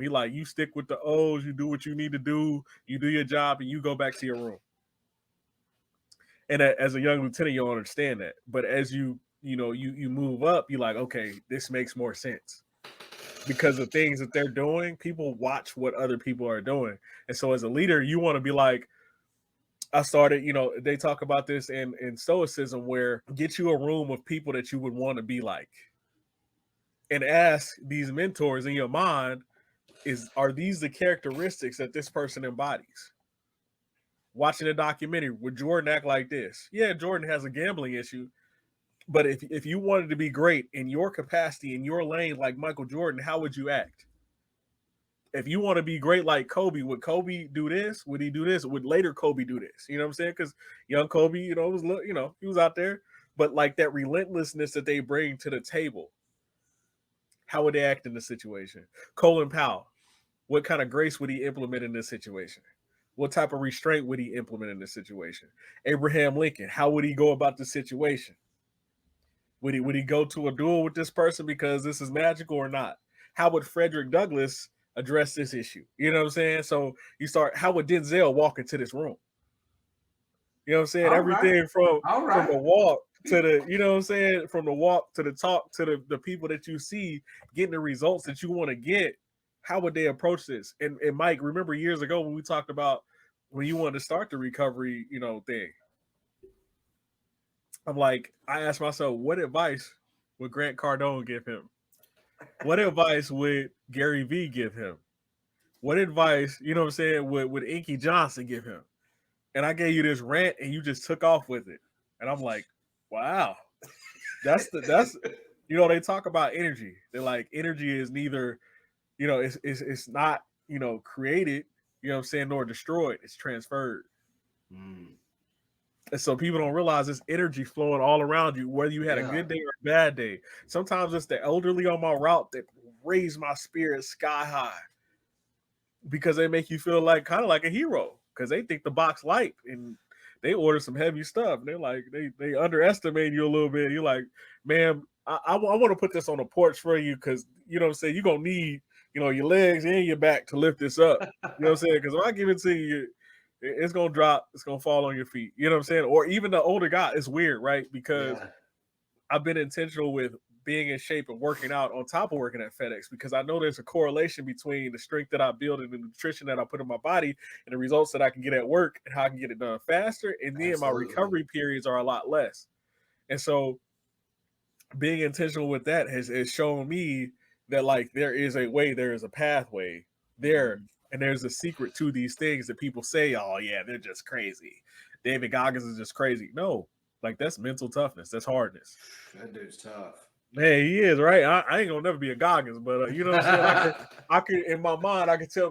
He like, you stick with the O's, you do what you need to do, you do your job, and you go back to your room. And as a young lieutenant, you'll understand that. But as you move up, you're like, okay, this makes more sense. Because the things that they're doing, people watch what other people are doing. And so as a leader, you want to be like, I started, they talk about this in Stoicism, where get you a room of people that you would want to be like. And ask these mentors in your mind, are these the characteristics that this person embodies? Watching a documentary, would Jordan act like this? Yeah, Jordan has a gambling issue. But if you wanted to be great in your capacity, in your lane, like Michael Jordan, how would you act? If you want to be great like Kobe, would Kobe do this? Would he do this? Would later Kobe do this? You know what I'm saying? Because young Kobe, he was out there. But like that relentlessness that they bring to the table, how would they act in this situation? Colin Powell, what kind of grace would he implement in this situation? What type of restraint would he implement in this situation? Abraham Lincoln, how would he go about the situation? Would he go to a duel with this person because this is magical or not? How would Frederick Douglass address this issue? You know what I'm saying? So how would Denzel walk into this room? You know what I'm saying? Everything from the walk to the, you know what I'm saying? From the walk to the talk to the people that you see getting the results that you want to get. How would they approach this? And Mike, remember years ago when we talked about when you wanted to start the recovery, thing. I'm like, I asked myself, what advice would Grant Cardone give him? What advice would Gary Vee give him? What advice, you know what I'm saying, would Inky Johnson give him? And I gave you this rant and you just took off with it. And I'm like, wow. That's they talk about energy. They're like, energy is neither, it's not, created, you know what I'm saying, nor destroyed. It's transferred. And so people don't realize this energy flowing all around you, whether you had a good day or a bad day. Sometimes it's the elderly on my route that raise my spirit sky high because they make you feel like kind of like a hero because they think the box light and they order some heavy stuff. They're like, they underestimate you a little bit. You're like, man, I want to put this on the porch for you because, you know what I'm saying, you're going to need, your legs and your back to lift this up. You know what I'm saying? Because if I give it to you, it's going to drop. It's going to fall on your feet. You know what I'm saying? Or even the older guy, it's weird, right? Because I've been intentional with being in shape and working out on top of working at FedEx because I know there's a correlation between the strength that I build and the nutrition that I put in my body and the results that I can get at work and how I can get it done faster. And then my recovery periods are a lot less. And so being intentional with that has shown me that like there is a way, there is a pathway there. And there's a secret to these things that people say, oh, yeah, they're just crazy. David Goggins is just crazy. No, like that's mental toughness. That's hardness. That dude's tough. Hey, he is, right? I ain't gonna never be a Goggins, but you know what I'm saying? I could in my mind, I could tell